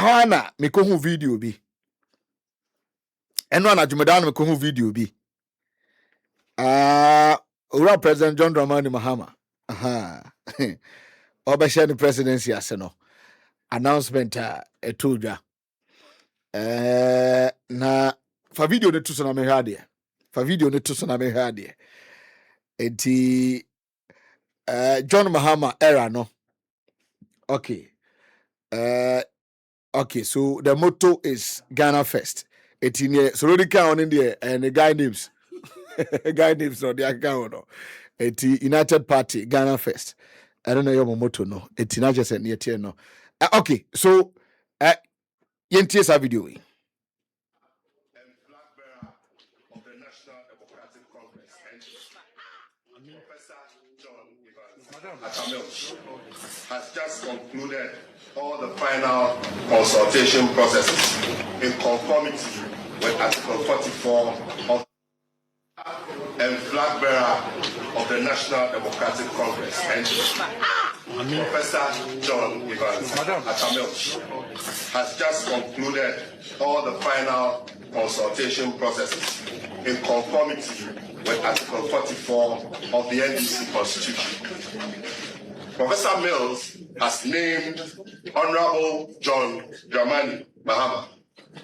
Hana mekohu video bi. Eno na Jumedan mekohu video bi. Ura President John Dramani Mahama. Aha. Obesha the presidency ase no. Announcement etudwa. Na fa video ne tuso na me hade. Fa video ne tuso na me hade. Enti John Mahama era no. Okay. Okay, so the motto is Ghana first. Eti so already count in there and the guy names. Guy names no the account no. Eti United Party Ghana first. I don't know your motto no. Eti na just near tier no. Okay, so yentie sa video we. Has just concluded all the final consultation processes in conformity with Article 44 of and flag bearer of the National Democratic Congress and Professor John Evans Atamil has just concluded all the final consultation processes in conformity with Article 44 of the NDC Constitution. Professor Mills has named Honorable John Dramani Mahama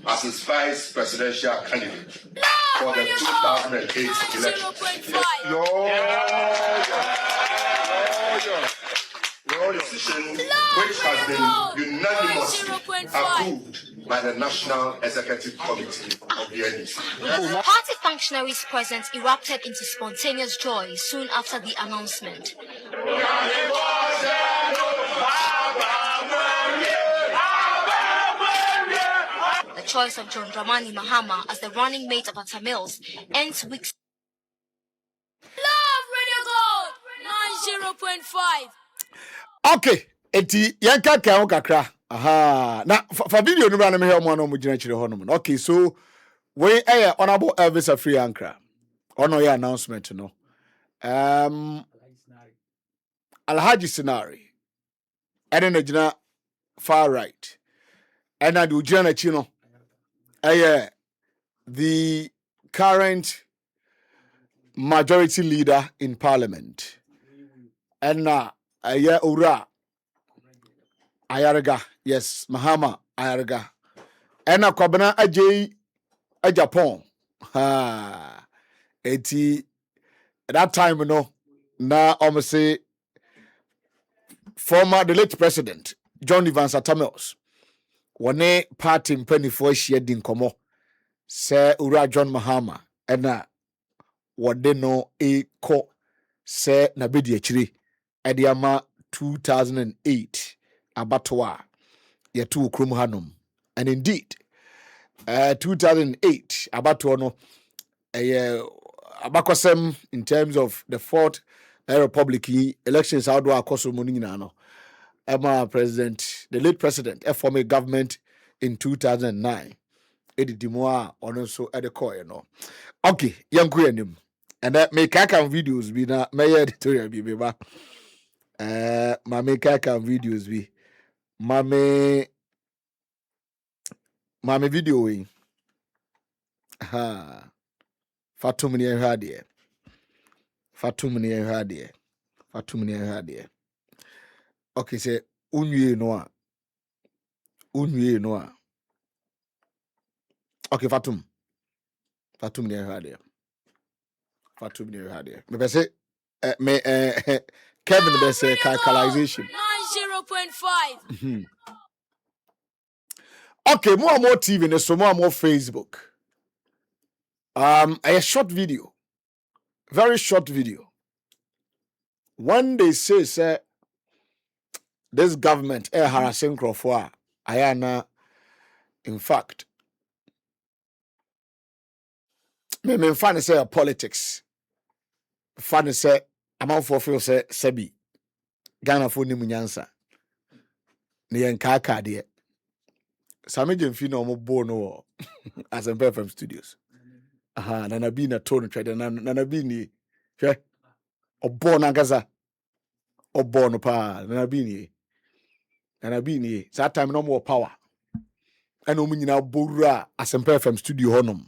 as his vice presidential candidate for the 2008 election. The decision, which has been unanimously approved by the National Executive Committee of the NDC. Party functionaries present erupted into spontaneous joy soon after the announcement. The choice of John Dramani Mahama as the running mate of Atta Mills ends weeks. Love Radio Gold 90.5. Okay, eti yanka kan kakra. Aha. Na fa video no bra na me he mo na mo gina chire honom. Okay, so we honorable Elvis Afri Ankra. Ono ya announcement no. Alhaji Sinari. Ene na gina far right. Ena do gina na chi no. The current majority leader in parliament. Ena Ura Ayarga, yes, Mahama Ayarga. Ena kwabena ajay a Japan. Ha. Eti that time no na almost say the late president John Evans Atamils one party mpanifo ahia di nkomo se Ura John Mahama ena wode no ko se na bedi akire Ediama 2008 abatoa yetu krum hanum. And indeed 2008 abatoa no abakosem in terms of the fourth republic elections outdoor akoso monina no Emma president the late president formed a government in 2009 edidimoa ono so edekoye no. Okay, yanku yanim and that make videos be na my editorial be ba. Mame kaka videos bi mame video we ha fatum ni hade okay say unwie no a okay fatum ni hade me be say me Kevin best calculation 90.5. Okay, more and more TV and so more and more Facebook. A short video. Very short video. When they say this government harassing Crawford, Ayana, in fact, me fan say politics. Fan say amount for feel say Sebi Ghana for nimu nyansa ne yenka ka de Sami Jemfi na omo bo no as in FM studios aha na bi na tone trade na bi ni hwe obo na gaza obo no pa na bi ni that time no more power ɛna ɔmo nyinaa bowura Asempa FM studio hɔnom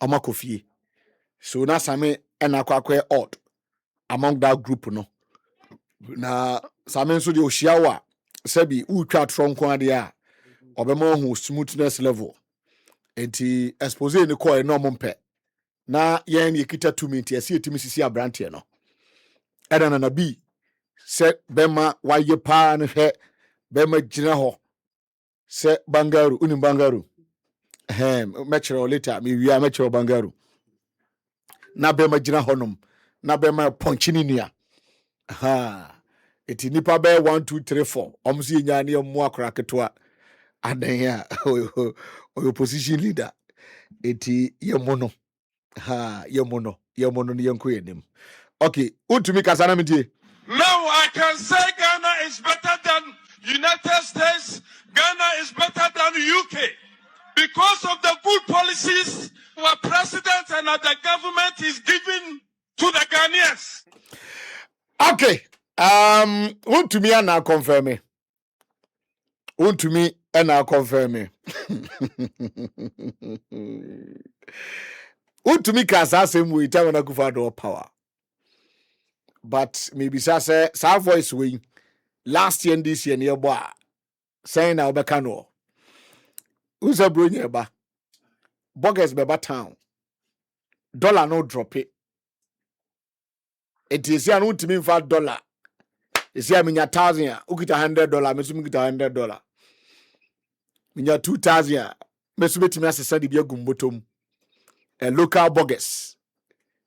ɔmo akɔ fie so na Same ɛna akɔ odd among that group no na Same nso de ohyia wa sɛbi utwa tronko ade a ɔbɛma ho smoothness level enti expose ne kɔ no ɔmo mpɛ na yɛn yɛkita 2 minutes yɛsi etimi sisi abrante no ɛna na bi sɛ bɛma wayɛ paa no hwɛ bɛma gyina hɔ sɛ bangaru unim bangaru mɛkyerɛ later me wia mɛkyerɛ bangaru na bɛma gyina hɔnom na bɛma pɔnkye ne nua eti nipa bɛ 1 2 3 4 ɔmo si nya ne mo akora ketewa adan a opposition leader eti yɛmo no yɛmo no ne yɛnko yɛnim okay utumi kasa na metie. Now I can say Ghana is better than United States. Ghana is better than UK because of the good policies our president and the government is giving to the Ghanaians. Okay. Untumi ana confirm me. Untumi ana confirm me. Untumi kasa same way time na kufa do power. But maybe say voice we last year and this year near boy saying na obeka no. Uza bro nyeba. Bogus beba town. Dollar no drop it. It is an ultimate $5. You see, I mean, 1,000. Ukita $100. Mesumi kita $100. Minya 2,000. Mesumi timi asesa di biya gumbotom. A local bogus.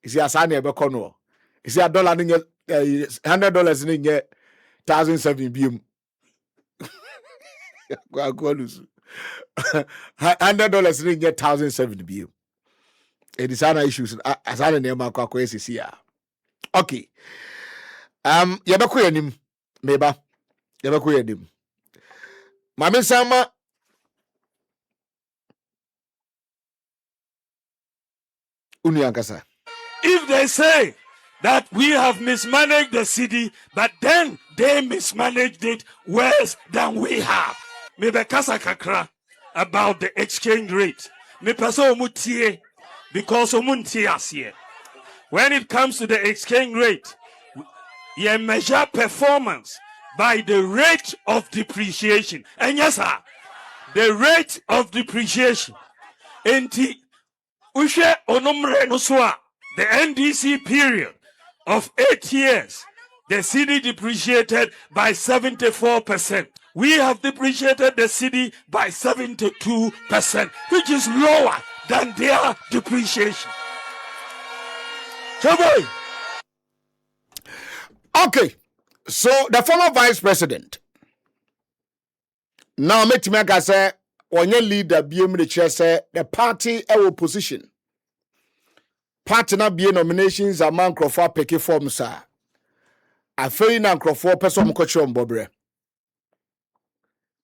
You see, asani ebe kono. You see, $1 ninye $100 ninye 1,007 biyum. $100 ninye 1,007 biyum. It is ana issues. Asana nema kwa kwesi ya. Okay. Yabako yanim meba. Yabako yanim. Mame sama Unyankasa. If they say that we have mismanaged the city, but then they mismanaged it worse than we have. Maybe kasa kakra about the exchange rate. Me paso mutie because omuntie asye. When it comes to the exchange rate, you measure performance by the rate of depreciation. And yes, sir, the rate of depreciation. Enti ushe onomre no soa. The NDC period of 8 years, the city depreciated by 74%. We have depreciated the city by 72%, which is lower than their depreciation. Okay. So the former vice president now make me say onye leader BM the chair say the party opposition. Party na be nominations among Crawford peke form sir. Afei na Crawford person mkochi mbobre.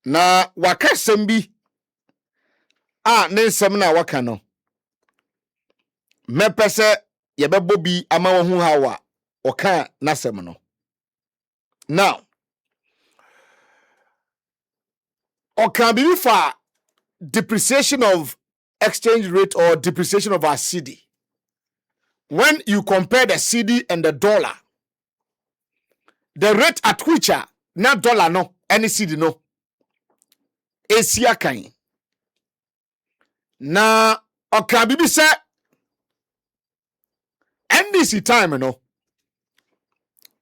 Na wakasem bi ne nsem na waka no. Mepese yebebo bi ama wo hu hawa oka nasem no. Now oka bi for depreciation of exchange rate or depreciation of our cedi. When you compare the cedi and the dollar, the rate at which na dollar no any cedi no esia kan na oka bi say NDC time no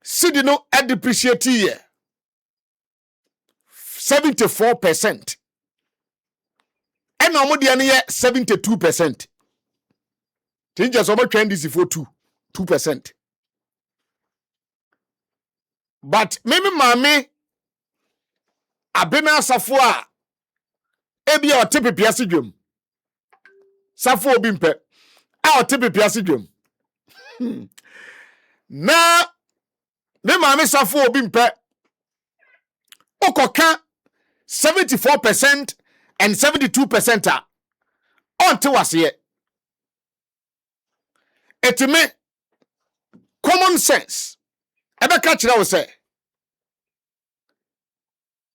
cedi no e depreciate here 74%. And no more than 72%. Tinja so much NDC for 2%. But maybe mami abena safua ebi o tepe piase dwom. Safo obi mpe a o tepe piase dwom. Na me mami safo obi mpe okoka 74% and 72% until was here. It me common sense. Ebe catch that say.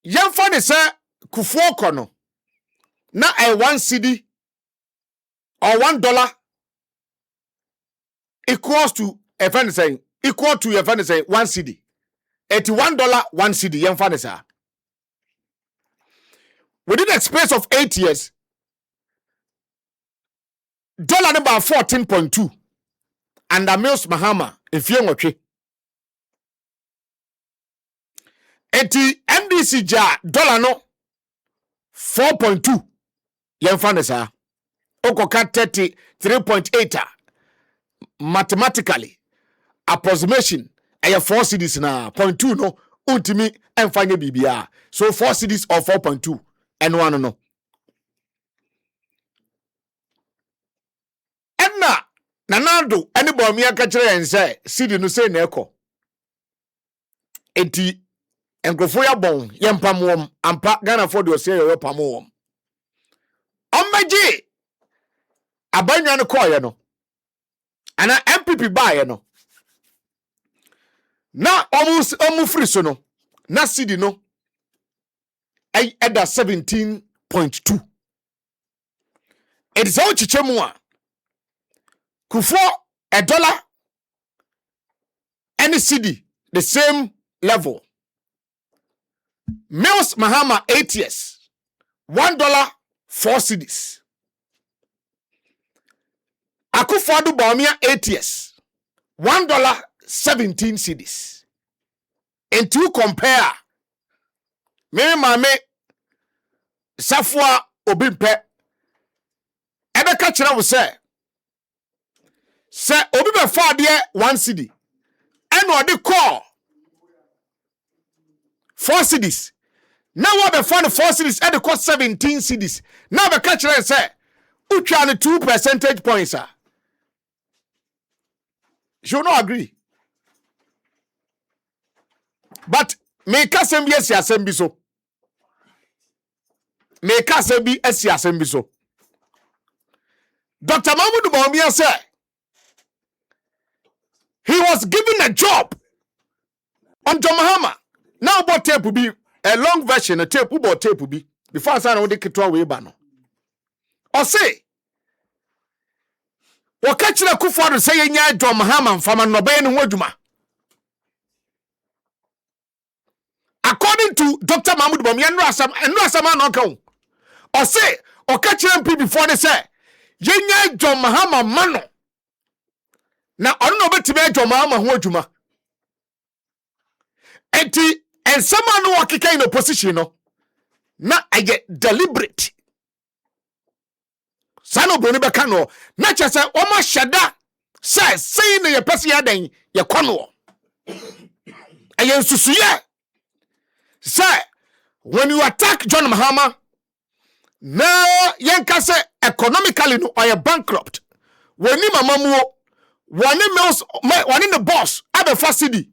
Yemfa ne say kufuo kono. na a 1 cedi or $1 equals to a friend saying equal to a friend saying 1 cedi. $81 1 cedi yen fa ne sa. Within the space of 8 years, dollar number 14.2 under Mills Mahama if you watch. Eti NDC ja dollar no 4.2 yen fa ne sa. Okoka 33.8 mathematically approximation aya 4 cedis na 0.2 no untimi emfanye bibia. So 4 cedis or 4.2 and one no. Enna nanado anybody mi aka kire en say cedi no say na ekọ. Enti enkrofo ya bon yempam wom ampa Ghana for the say yo pam wom. Ombeji abanwa no koye no. Ana MPP bae no. Na omu free so no. Na cedi no ay eda 17.2. It is all chichemu a kufo $1 any cedi the same level. Mills Mahama 8 years $1 4 cedis. Akufo-Addo Bawumia 8 years $1 17 cedis. And to compare me mame Safwa Obimpe ebe ka kire wo se obi be fa de 1 cedi eno ode call 4 cedis. Now what be for the 4 cedis e de cost 17 cedis. Now be ka kire se utwa ne 2 percentage points ah. You not agree. But me ka sem bi esi asem bi so. Me ka sem bi esi asem bi so. Dr. Mahmoud Bawumia said he was given a job on John Mahama. Now about tape will be a long version, a tape about tape will be before I sign on the kitwa way bano. Or say Wakachira Kufuor say nya John Mahama from no be no adwuma. According to Dr. Mahmoud Bawumia no asam no kan. Or say Okachira MP before they say yenya John Mahama mano. Na ono no betime John Mahama ho adwuma. Enti ensama no wakeka in opposition no. Na aye deliberate. Sano broni beka no na chese omo hyeda say na ye pese ya dan ye kono. Aye nsusuye. Say when you attack John Mahama na yenka say economically no or bankrupt. When ni mamamuo one the boss abe 4 cedi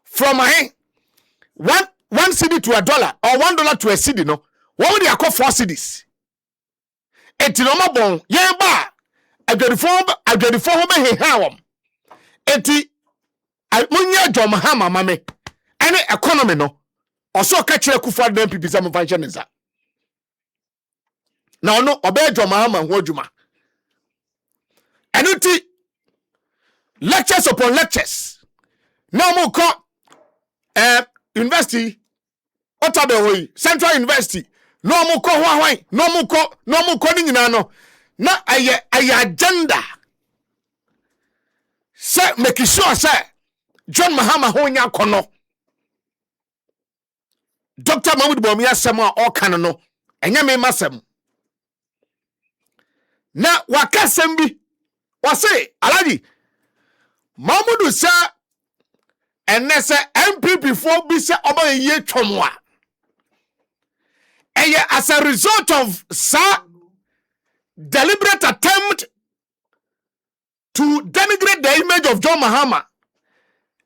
from one cedi to $1 or $1 to a cedi no. What would you call 4 cedis? Eti no mabon yen ba adwadifo ho be hehawom. Eti munya John Mahama mame ene economy no oso ka kire Kufuor MPP za mo fanche nza. Na ono obe John Mahama ho adwuma. Enuti lectures upon lectures. No mo ko university Otabe hoyi Central University no mo ko hwan no mo ko ni nyina no na aye agenda say make sure say John Mahama ho nya kono. Dr. Mahmoud Bawumia asem a o kan no enya me masem na wakasem bi wase alaji Mahmoud sa enese MPP for bi se oba ye twomwa as a result of deliberate attempt to denigrate the image of John Mahama.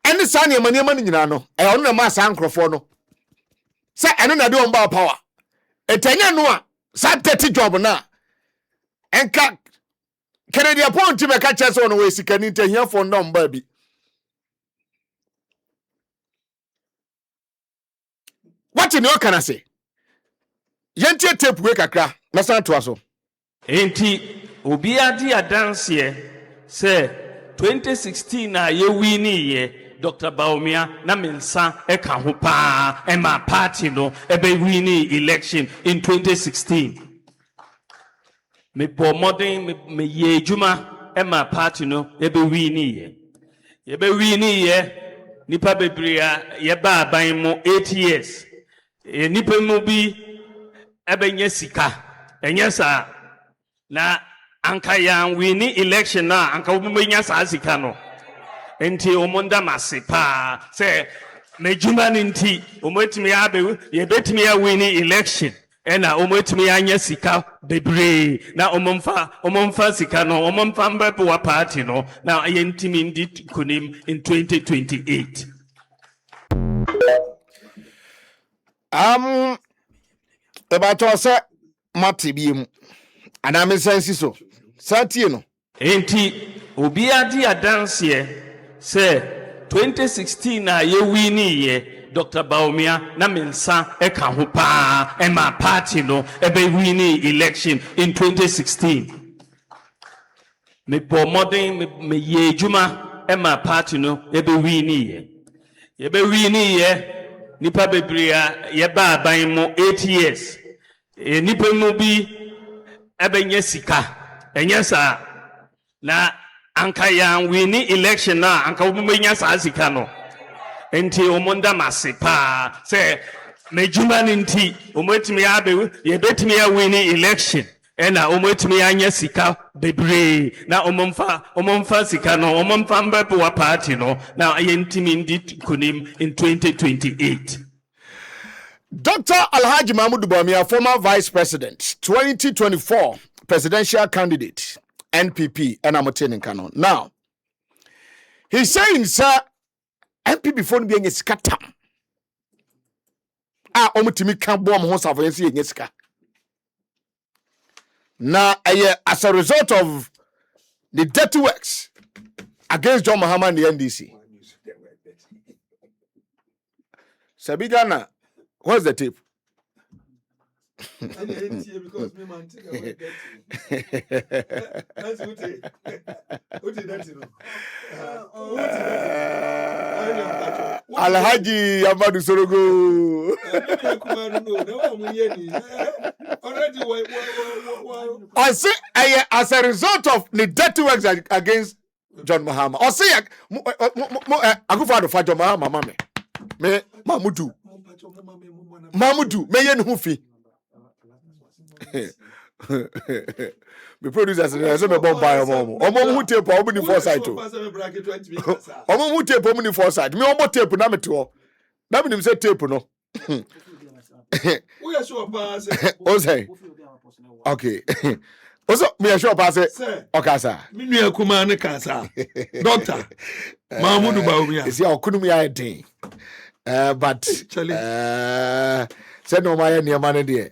And the son of Maniaman Yano, I only mass ancrophone. Say, I don't know about power. A 10 noa, sad 30 job now. And can I appoint to make a chance on the way she can eat here for no baby? What in your can I say? Yentie tape we kakra. Masa to aso. Enti obi adi adanse say 2016 na ye wini ye Dr. Baumia na mensa eka ho pa ema party no ebe wini election in 2016. Me bo modern me ye juma ema party no ebe wini ye. Ebe wini ye nipa bebria ye ba aban mo 8 years. Nipa mu bi ebe nye sika. Enye sa na anka yan wini election na anka wumenya sa sika no. Enti omonda masipa say mejuma ninti omotimi abe ye betimi ya wini election ena omotimi anya sika bebre na omomfa sika no omomfa mbepo wa party no na yentimi ndi kunim in 2028. About say mati biem aname sensi so satie no Enti obi adi adanse say 2016 na ye wini ye Dr. Baumia na mensa eka ho pa ema party no ebe wini election in 2016. Me bo modern me ye juma ema party no ebe wini ye. Ebe wini ye nipa bebria ye ba aban mo 8 years. Nipa mu bi ebe nye sika. Enye sa na anka yan wini election na anka wumenya sa sika no. Enti omonda masipa say mejuma ninti omotimi abe ye betimi ya wini election ena omotimi anya sika bebre na omomfa sika no omomfa mbepo wa party no na yentimi ndi kunim in 2028. Dr. Alhaji Mahmoud Bawumia, former vice president, 2024 presidential candidate, NPP, and I'm attending canon. Now, he's saying, sir, NPP phone being a scatter. Omutimi can't bomb horse of NC. Now, as a result of the dirty works against John Mahama and the NDC. Sabigana, what's the tape? Alhaji Amadu Sorogo. I say, as a result of the dirty works against John Mahama, I say, I go for the fight John Mahama, me Mamudu, me yen hufi. The producers say me bomb buy omo who tape omo ni foresight o omo who tape omo ni foresight me omo tape na me to na me nim say tape no we are sure pass o say okay also me sure pass okay sir me nua kuma ne ka sir doctor Mahmoud Bawumia is your kunum ya den but say no my near man there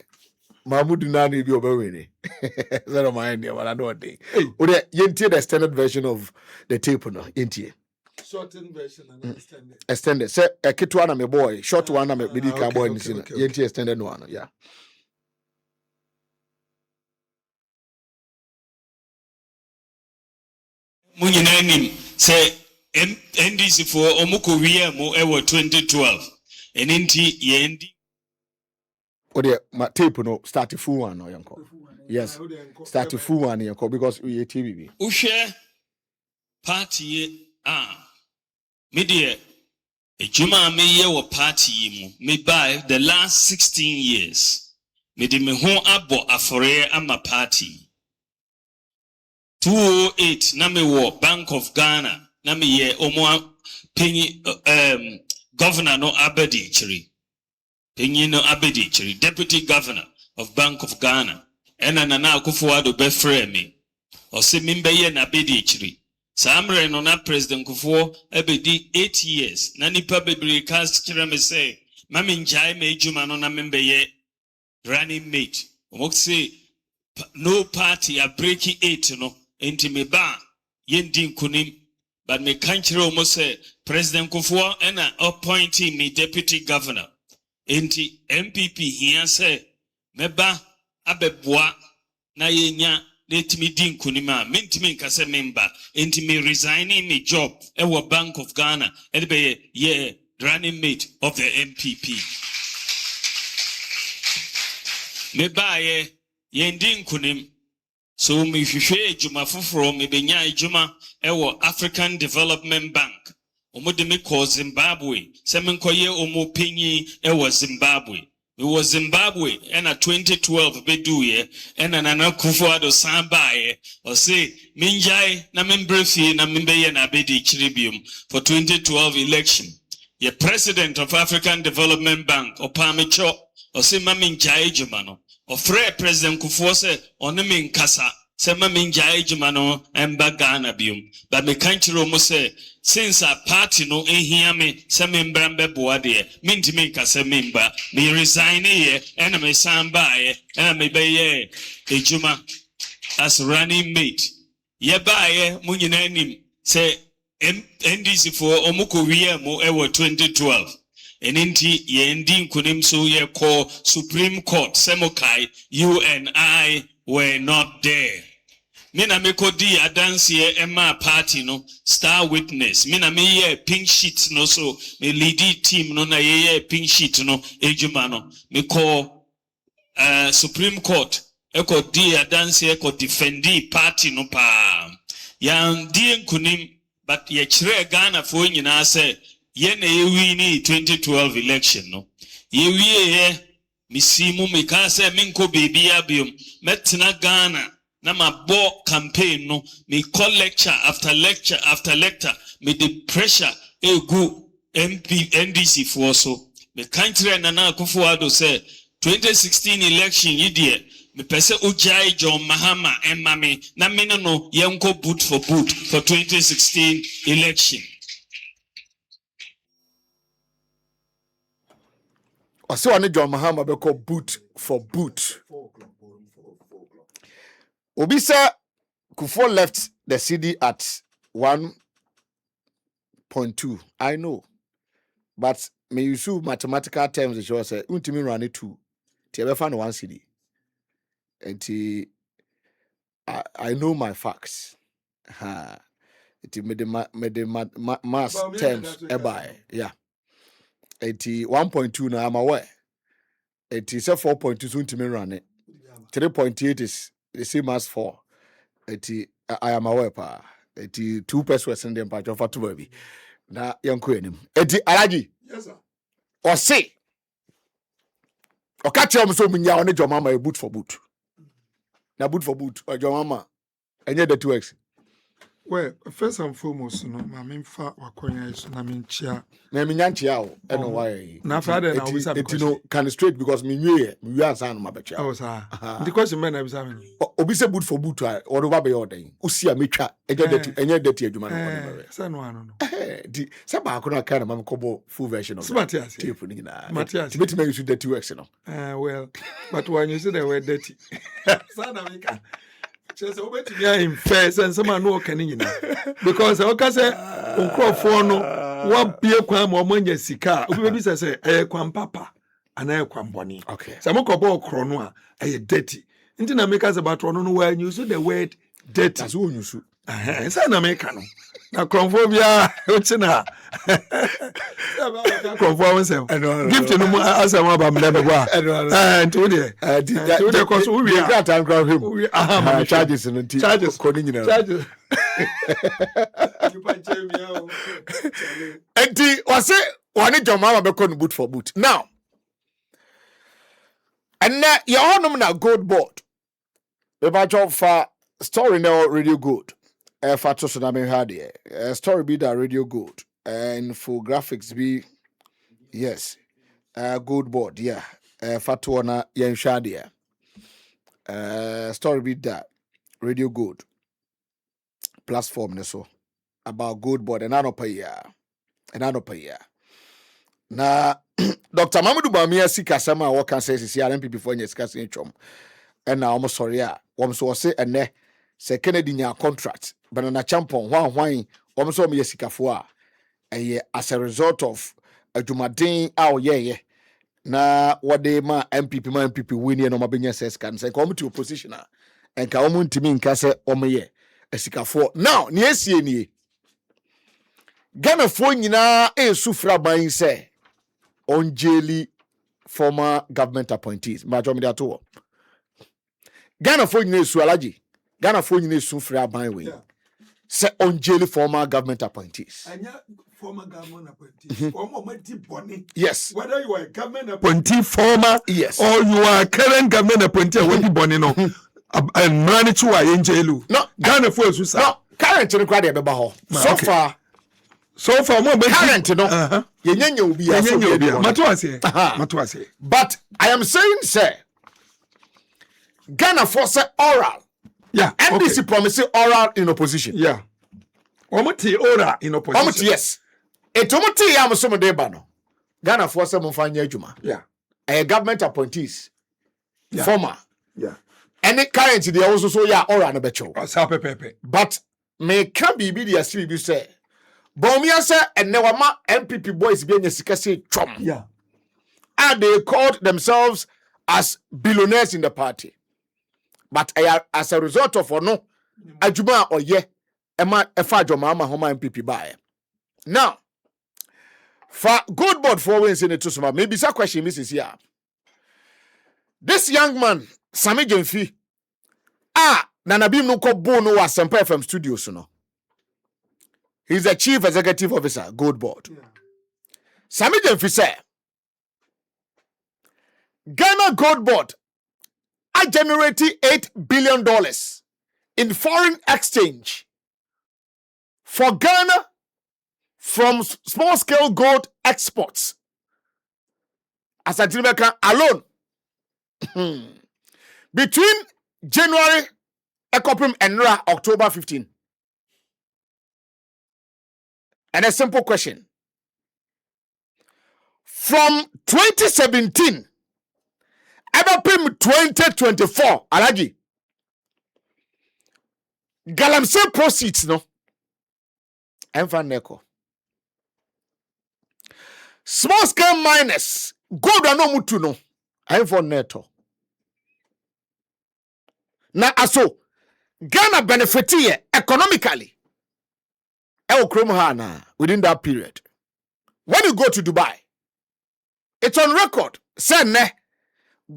Mahmoud Nani be obewini. That of my idea, but I don't think. Oh, the extended version of the tape, no, yenti. Shortened version and extended. Extended. Say a kid one, I'm a boy. Short one, I'm a medical boy. Yenti extended one, yeah. Munyinenim say NDC for Omuko Wiemo ever 2012. And inti yendi. Oh, my tape no start full one no yanko. Yes, start full one yanko because we TVB. Ushe party media ejuma me ye wo party mu me by the last 16 years me de me ho abo afore ama party 208 na me wo Bank of Ghana na me ye omo penny governor no abedi chiri Penyino Abedi, Deputy Governor of Bank of Ghana, and Nana Kufuado Befremi, or Simimbe na Abedi Chiri. Samre no na President Kufuo Abedi 8 years. Nani Pabebri cast Chirame say, Mamin Jai me Jumano na Membeye running mate. Moxie no party a breaky 8 no intime ba yendin kunim, but me country almost say President Kufuo and appointing me Deputy Governor. Enti MPP here say meba abeboa na yenya letimi din kunima mentimi nkase member entimi resigning me job ewo Bank of Ghana be ye running mate of the MPP meba ye yendin kunim so me hwehwe ejuma foforo me benya ejuma ewo African Development Bank omode me ko Zimbabwe se me nkoye omo penyi ewo Zimbabwe. It was Zimbabwe and a 2012 beduye and an Akufo-Addo sambaye or say minjai na membrefi na mimbeye na bedi chiribium for 2012 election. Ye president of African Development Bank or PAMPASO or say maminjai jumano or Fred President Kufose or nemin kasa se maminjai jumano and bagana bium but me kanchiro mo say since a party no hear me se member boade minti me kasa member me resign here and me samba and me be ejuma as running mate ye bae mu nyina nim se NDC for omuko wie mo ewo 2012 eninti ye ndi nkunim so ye call Supreme Court semokai you and I were not there. Mina me kodi adansiye Emma party no star witness. Mina me ye pink sheet no so me lead team no na ye pink sheet no ejuma no me call Supreme Court eko di adansiye eko defendi party no pa. Yan di nkunim but ye chire Ghana fo nyina se ye na ye wini 2012 election no. Ye wiye misimu me ka se minko baby abium metna Ghana. Na my bo campaign no me call lecture after lecture after lecture me the pressure go MP NDC for so me country na Akufo-Addo say 2016 election yidie me pese ujai John Mahama emma me na me no yenko boot for 2016 election. I saw John Mahama be called boot for boot. Obisa Kufo left the CD at 1.2. I know. But me use mathematical terms which was say untimi run it 2. Ti ever find 1 CD. And I know my facts. Ha. It me the mass terms ebai. Yeah. 1.2 now I'm aware. It is a 4.2 untimi run it. 3.8 is the same as 4. I am aware pa. 2 persons in the part of a baby. Na yanko enim. Alaji. Yes, sir. Or say. Or catch him so minya on your mama a boot for boot. Na boot for boot or your mama. And yet the 2x. Well, first and foremost, no, my main fat wakonya is na minchia. Na minyanchi yao. Eno why. Na Friday na wisa because. It no can straight because me answer my becha. Oh, sir. The question man I was having. Obi say boot for boot or over be order. Usia metwa. Enye deti adwuma no. Say no ano no. Di say ba akona kind man kobo full version of. Matias. Tape ni na. Matias. Tibeti me use the 2x no. Well, but when you say they were dirty. Sana mika. Just over to me in face and someone no can because I can say for no one beer quam or money sika. Maybe say quam papa and I quam bonny. Okay. Some cobble chronoa a dirty. Intina make us about one where you use the word dirty. That's who you shoot. It's an American. Now, chromophobia, what's in her? Chromophobia, give to no as a mother, and to the course we got time grab him. Charges and charges, charges. And was it one your mama be called boot for boot. Now, and now your own gold board. About your story now radio good. Fato tsunami had story be that radio good. Infographics be yes. Good board, yeah. Fato na yen shadia. Story be that radio good. Platform so about good board and another year. Na Dr. Mamadou Bamia sika sama what can say CRMP before you discuss in chom. And now almost sorry ya. So say and ne se Kennedy nya contract banana champon hwan almost me sikafo a as a result of adwumaden a oyeye na what they ma MPP win no mabenya says can say come to opposition and ka omo ntimi nka se omo ye esikafo now ne esie nie Ghana fo nyina esufra ban se on jeli former government appointees ma jom dia to Ghana fo nyina esu alaji Ghana fo nyina esufra ban we se on jeli former government appointees former government appointee. Yes. Whether you are a government appointee, former, yes, or you are a current government appointee, when you born in and manage to NJLU. No, Ghana for us. No, current in the so far, more current, but I am saying, sir, Ghana for oral. Yeah. NDC promising oral in opposition. Yeah. Omoti oral in opposition. Omoti, yes. Etomoti ya musomo deba no. Ghana for some mfanya juma. Yeah. A government appointees. Yeah. Former. Yeah. Any current they also so ya ora no becho. Pepe. But me can be the asiri say. Bomia say and newama MPP boys be sika say chom. Yeah. And they called themselves as billionaires in the party. But as a result of no adjuma or ye ema efa joma ma homa MPP buy. Now for good board for wins in it to some maybe some question Mrs. here. This young man, Sami Jenfi, Nanabim no ko bo no was Semper FM Studios no. He's the chief executive officer, good board. Yeah. Sami Jenfi say Ghana Gold Board are generating $8 billion in foreign exchange for Ghana from small-scale gold exports. As a American alone, between January, Ecoprim and October 15. And a simple question. From 2017, Ecoprim 2024, Alaji, Galamsey proceeds, no? Enfa Neko. Small scale miners, gold no mutu no. Enfa Neto. Na aso, Ghana benefited economically. Within that period. When you go to Dubai, it's on record. Say ne,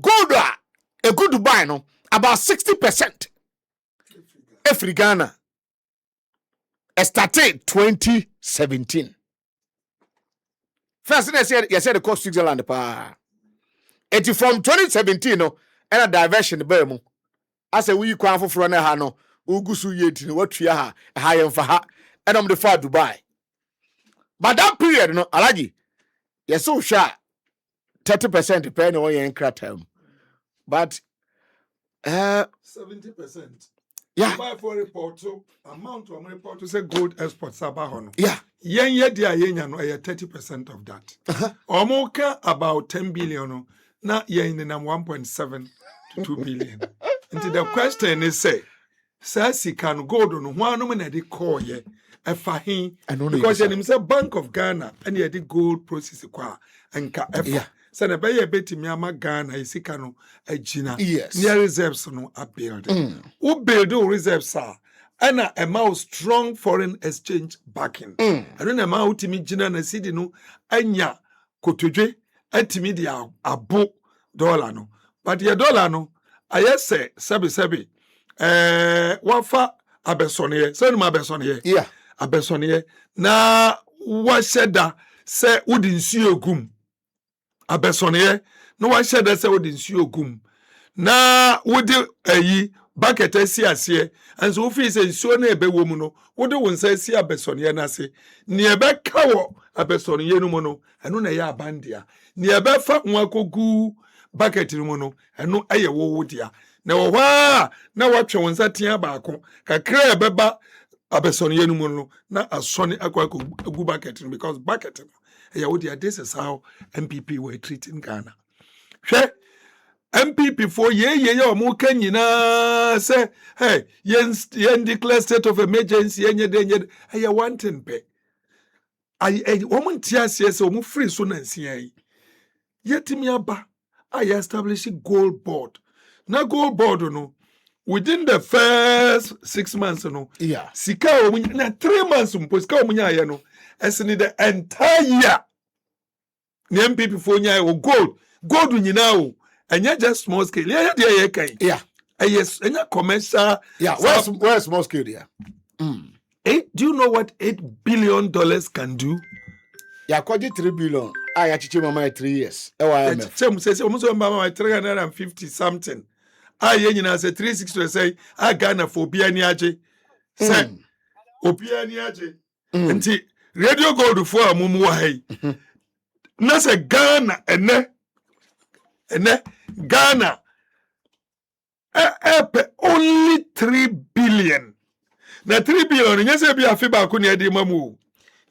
gold a good Dubai no about 60%. Every Ghana started 2017. First thing I said, you said the cost Switzerland pa. It from 2017 no, and a diversion the Bermu. I said we kwan for na ha no, ugusu yeti no what ha high for ha, and I'm the far Dubai. But that period no, Alaji, you're so sure 30% depending on your income term. But 70%. Yeah. Buy for report so amount to report to say gold exports abahono. Yeah. Yen dia yenya no 30% of that. Omoka about 10 billion na yen in 1.7 to 2 billion. And the question is say can gold no one no na dey call ye efahin because him say Bank of Ghana and ye dey gold process kwa enka efa. Yeah. So na be betimi ama Ghana isika no agina near reserves no a build. Who build reserves are and a mouse strong foreign exchange backing. I don't know how to gina na cedi no anya kotodwe atimi dia abo dollar no. But your dollar no I say sebi wafa abesoniye. So no abesoniye. Yeah. Abesoniye na washeda se udi nsuo gum. Abesoniye no washeda se udi nsuo gum. Na wudi bucket ase and so fi se nsuo na ebe wo mu no wudi wonsa ase abesoniye na se ne ebe kawo abesoniye no mu no eno na ya abandia ne ebe fa nwakogu bucket no mu no eno eye wo wodia na wo hwa na watwe wonsa tia baako kakra ebeba abesoniye no mu no na asoni akwa gu bucket no because bucket no eye wodia. This is how MPP were treating Ghana. Hwe MPP for ye omo kan nyina say hey yen declare state of emergency yenye denye hey wanting pe I woman tia say omo free so nansia yi yetimi aba I establish gold board. Now gold board no within the first 6 months no. Yeah. Sika omunya na 3 months mpo sika omunya ye no. Esini the entire year. Ni MPP for nya o gold. Gold nyina o. Anya just small scale. Yeah, yeah, kai. Yeah. Yes, anya commercial. Yeah, where's small scale there? Do you know what $8 billion can do? Yeah, called 3 billion. I actually mama 3 years. Some say almost 350 something. I say 360 say I Ghana for Bianiaje. Say Obianiaje. Nti radio gold for mumu hai. Na say Ghana ene Ghana only 3 billion. Na 3 billion you say be afi ba ko ne de mamu.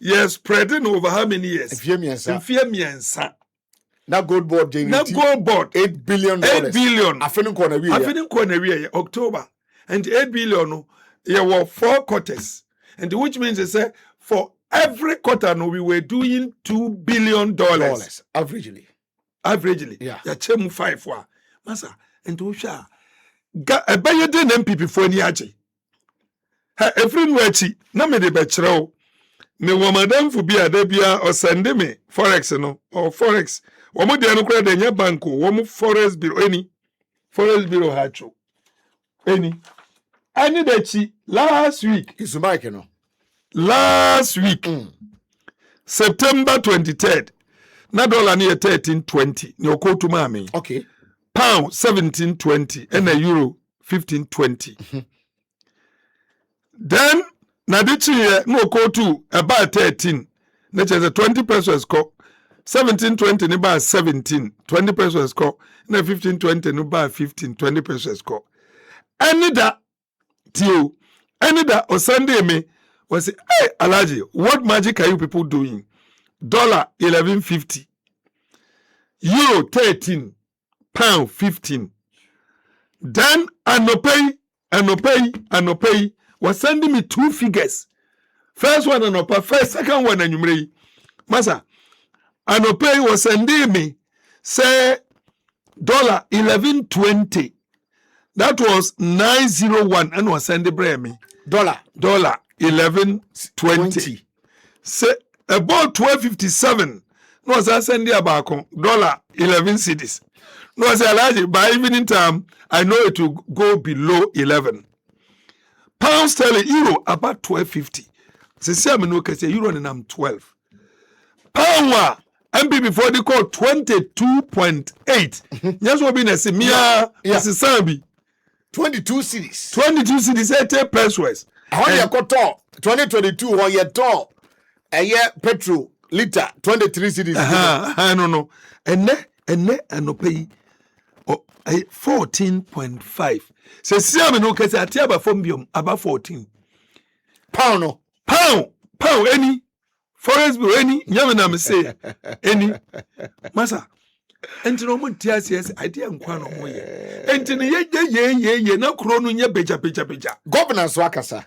Yes, spreading over how many years? Miensa. That gold board, Jamie. That gold board. $8 billion. $8 billion. I feel October. And $8 billion, there were 4 quarters. And which means they say for every quarter, no, we were doing $2 billion. Averagely. Yeah. Ya chemu 5 wa. Masa, and usha. A bayade MPP for niaje. Ha, every nwechi, na me de bechro. Me wo madam fu bia da bia o send me forex no or forex wo mo de no kra de nya bank wo mo forex bureau forex bureau ha cho any da chi last week is Mike no last week September 23rd na dollar near 13.20 ni okotu ma me okay pound 17.20 and a euro 15.20 then na dichi no go to about 13 na cheze 20 pesos ko 17.20 ni ba 17 20 pesos ko na 15.20 ni ba 15 20 pesos ko any da o Sunday me was say hey Alaji, what magic are you people doing? Dollar 11.50, euro 13, pound 15. Then anopay was sending me 2 figures. First one anopa, second one anumre. Masa, anopay was sending me say dollar 11.20. That was 901 and was sending me dollar 11.20. Say about 12.57. No was sending about dollar 11 cedis. No was Alaji, by evening time I know it will go below 11. Pound sterling euro about 12.50. Say I'm no say euro and I'm 12. Pound MB before they call 22.8. Yes, what been a semia yes Sambi. 22 cities. 22 cities 80 pesos. How you got 2022 or you top a year petrol liter 23 cities. I don't know. And no pay 14.5. Say siame no kase atiaba from about 14. Pound any forest bureau any nyame na me say any masa enti no mo tiase idea nkwa no mo ye enti ne ye na kro no nye beja governance wakasa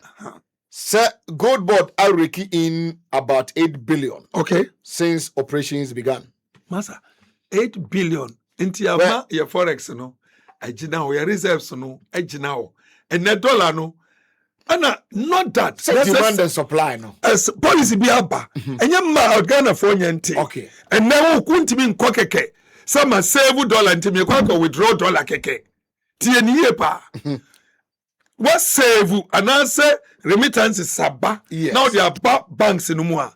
sir gold board R.K.B in about 8 billion okay since operations began masa 8 billion enti ama ye forex no agina o your reserves no agina o and the dollar no ana not that demand and supply no as policy be aba enye ma Ghana for nyente okay and now kuntimi nko keke some save dollar ntimi kwa withdraw dollar keke tie ni ye pa what save and answer remittance saba yes. Now they are banks no mu a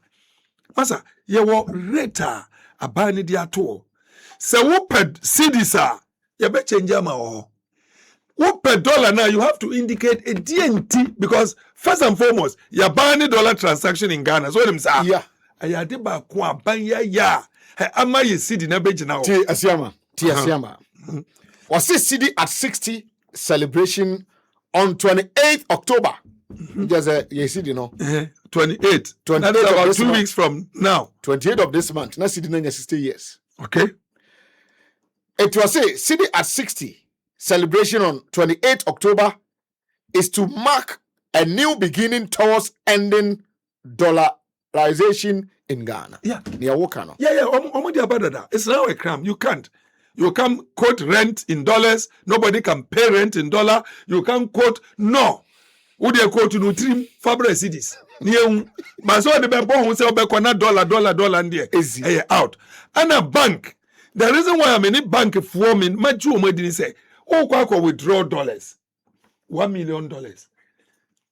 masa ye wo rate aba ni dia to se wo ped cedis a ye be change am o what per dollar now you have to indicate a DNT because first and foremost you're buying dollar transaction in Ghana so them say yeah I did ba kwa ban ya ama ye cedi na beji na o T asiama was this cedi at 60 celebration on 28th October there's a ye cedi no 28 that is about 2 weeks from now 28th of this month na cedi na 60 years okay it was say cedi at 60 celebration on 28th October is to mark a new beginning towards ending dollarization in Ghana. Yeah. Near Wokano. Yeah. It's now a crime. You can't. You can't quote rent in dollars. Nobody can pay rent in dollar. You can't quote no. Would you quote no trim fabric cities? Near Maso the Bebo who sell back on $dollar and there is out. And a bank. The reason why I'm in a bank forming, my Jew didn't say, oh, Quaco withdraw dollars. $1 million.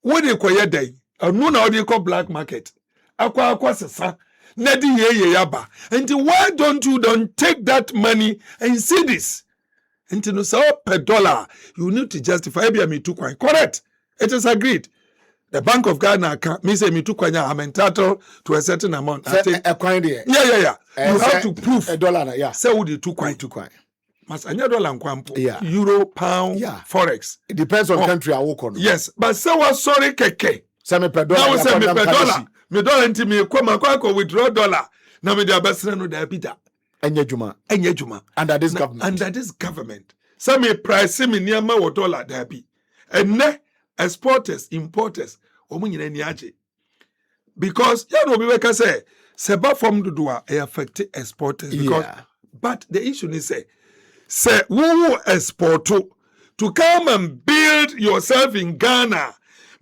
What do you call your day? A noon how do you call black market? Aqua sasa. Nedi ye yaba. And why don't you take that money and see this? And no so per dollar, you need to justify me too quite correct. It is agreed. The Bank of Ghana me say me too quite I'm entitled to a certain amount. Yeah. You have to prove $1, yeah. Say would you too quite. Mas anya dollar nkwampo. Yeah. Euro, pound, forex. It depends on country I work on. Yes, but say was sorry keke. Say me per dollar. Now say me per dollar. Me dollar nti me kwa withdraw dollar. Now me the abesra no da bida. Enye juma. Under this government. Say me price me niama wo dollar da bi. Enne exporters, importers, omu nyina ni aje. Because you know we can say seba from dodoa e affect exporters because but the issue is say who export to come and build yourself in Ghana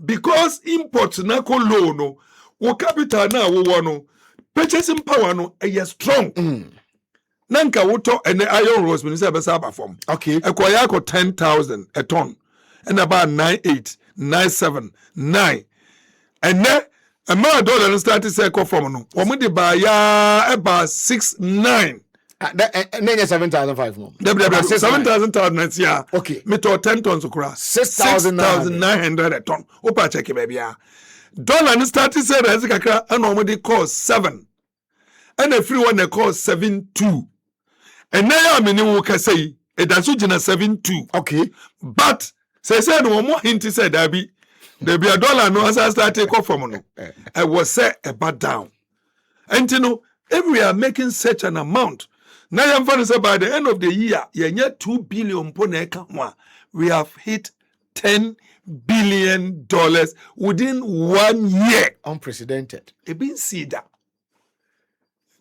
because import na ko low no wo capital na wo no purchasing power no strong. Nanka woto ene iron rose when say besa ba form. Okay. Ekoya ko 10,000 a ton and about 98, 97, 9. And then a man dollar start to say ko form no. Omo de ba ya about 6, 9. Then 7,500 more. 7,000 yeah. Okay. Me to 10 tons okra. 6,900 a ton. Opa check baby ya. Dollar start to say as kakra and omo cost 7. And a free one they cost 7.2. And now I mean you can say it does 7.2. Okay. But say no more hint said there be a dollar no as I start take off from no. I was set a bad down. And you know, if we are making such an amount, now I'm say by the end of the year, you 2 billion pone we have hit $10 billion within 1 year. Unprecedented. It been see that.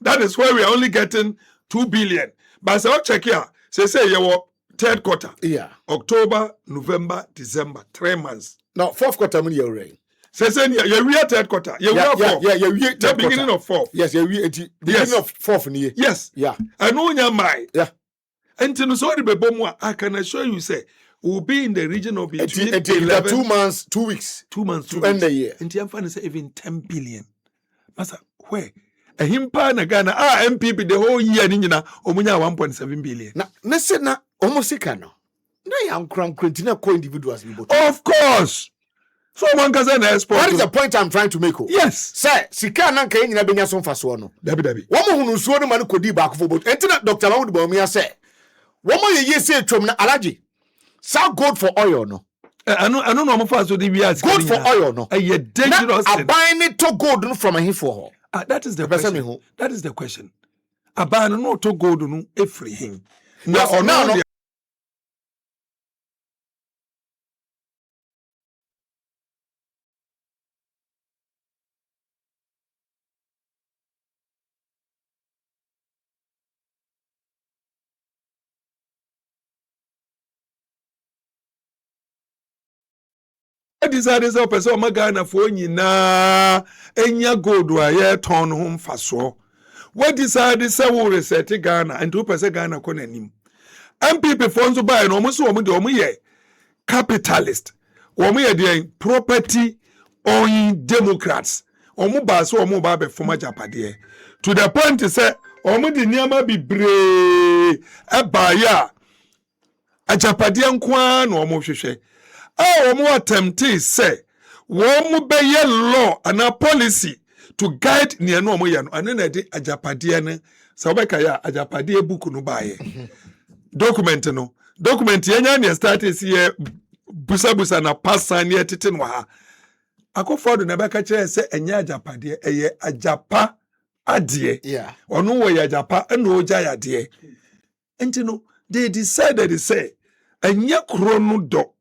That is why we are only getting 2 billion. But so check here. Say you third quarter. Yeah. October, November, December, 3 months. No, fourth quarter money you're right. Say you're third quarter. You're fourth. Yeah, you're the beginning of fourth. Yes, you're beginning of fourth year. Yes. Yeah. I know your mind. Yeah. And to so the I can assure you say we'll be in the region of between 11, 2 months, 2 weeks. 2 months to end the year. And I'm finding say even 10 billion. Master, where? A himpa na Ghana MPP the whole year ni nyina omunya 1.7 billion. Na se na omosika no. Na ya nkrantina ko individuals bi. Of course. So one can say export. What is the point I'm trying to make? Yes. Sir, sika na nka nyina benya so mfaso no. Dabi. Wo mo hunu suo no ma no kodi ba akofo bot. Entina Dr. Mahmoud Bawumia say, wo mo ye se twom na alaji. Sa gold for oil no. I know no mo fa so the bias. Gold for oil no. A dangerous. Na buying it to gold no from a him. That is the question. That is the question. Abano no to gold no every him. Now decided so person Ghana for nyina enya gold wa ye ton ho mfaso. What decided say we reset Ghana and 2% Ghana ko nanim. MPP funds buy no mo so mo de o mo ye capitalist. O mo ye de property owning Democrats. O mo ba so o mo ba be former Japade. To the point say o mo de niama bibre e ba ya Ajapade nko na o mo hwehwe. Omo attempted say womu be ye law and a policy to guide near no mo yano and na de ajapade ne so be ka ya ajapade book no baye document yenya ne start isi ye busa na passa ne tete no ha akofo do na be ka kire say enya ajapade eye ajapa ade ono wo ya ajapa na oja ya de enti they decided to say enya kro no do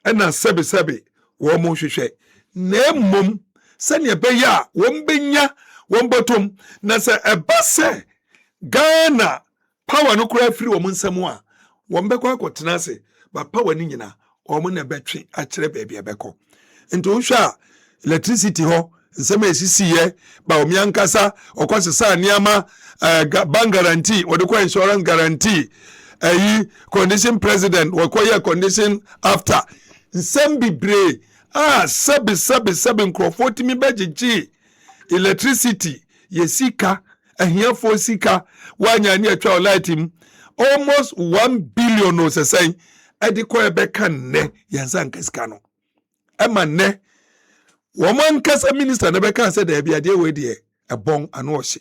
ena sebe wo mo hwehwe na mum sane be ya wo mbenya wɔn bɔtɔm na sɛ ɛba sɛ Ghana power no kura firi wɔn nsam a wɔn bɛkɔ akɔtena ase ba power ni nyina wɔn na bɛtwe akyerɛ baabi ɛbɛkɔ nti wohwɛ a electricity hɔ nsɛm esisi yɛ ba wɔn yankasa ɔkɔsesa nneɛma bank guarantee wɔde kɔ insurance guarantee condition president wɔkɔyɛ condition after nsɛm bibree sɛbi nkurɔfoɔ timi bɛgyegye electricity yɛ sika ahiafoɔ sika wanya ne atwa light mu almost 1 billion no sɛsɛn ɛde kɔ ɛbɛka nnɛ yɛnsa nka sika no ɛma nnɛ wɔn ankasa minister na bɛka sɛ daabi adeɛ wɔ deɛ ɛbɔn ano ɔhye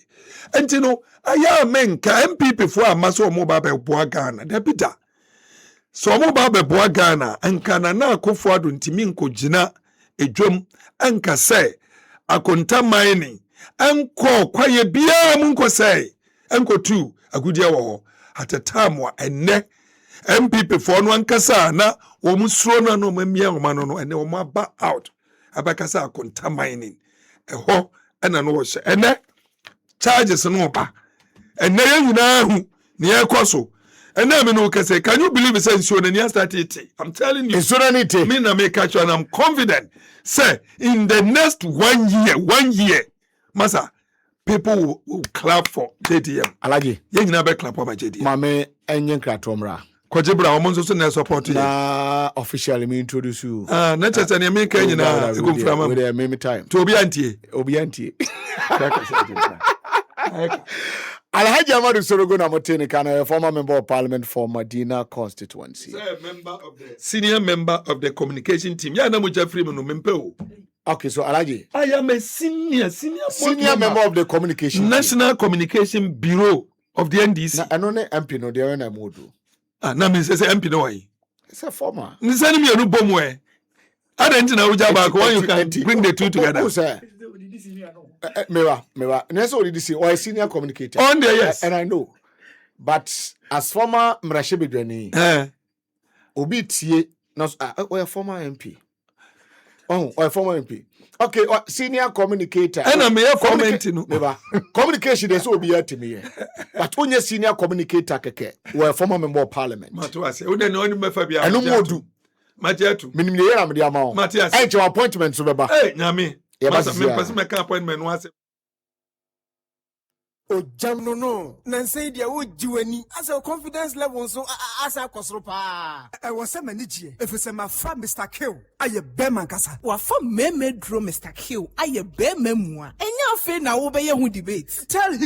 nti no ayɛ amenka MPP foɔ ama so wɔn ba bɛboa Ghana dabi da so wɔn ba bɛboa Ghana nka na akɔfo ado ntimi nkɔgyina edwom nka sɛ akonta mining nkɔ kwaye biara mu nkɔ sɛ nkɔtu agudie wɔ hɔ at a time wa enne MPP for no ankasa na wɔn suro no no mamia wɔn no enne wɔn aba out abakasa akonta mining ɛhɔ ɛna no wɔhyɛ enne charges no ba enne yɛ nyinaa hu ne yɛkɔ so enne me no kase can you believe say nsuo na nia start it I'm telling you nsuo na it me na me catch and I'm confident say in the next 1 year masa people will clap for JDM. Alaji. Ye nyina be clap for my JDM. Mame enye kratomra. Kojebra omo so na support you. Na officially me introduce you. Na chese ne me ka nyina e confirm am. We me time. To obi antie. Alhaji Amadu Sorogo na Motene kana former member of parliament for Medina constituency. Senior member of the communication team. Ya na mo Jeffrey no mempe o. Okay, so Alaji, I am a senior member of the communication National Communication Bureau of the NDC. I know MP no there na modu. Na me say MP no why? It's a former. Ni send me no bomwe. I don't know about when you can bring the two together. Mewa. Neso odidisi or a senior communicator. On there, yes. And I know. But as former Mrashebedwani, obi tie no a former MP. Oh, or a former MP. Okay, senior communicator. And I'm here commenting. Communication is so be to me. But when you senior communicator, or a former member of parliament. Matuase, we don't know any Fabia. I no more do. Matiatu. Minimum, I'm the amount. Matias, hey, your appointment, so baba. Hey, Nami. Yeah, but my appointment was. Oh, jam no. Nancy, dear, would you any as a confidence level so as a cosropa? I was a manager. If it's my friend, Mr. Kill, I a bear mancasa. Or from me, draw Mr. Kill, I a bear memoir. And your friend now obey who debates. Tell him.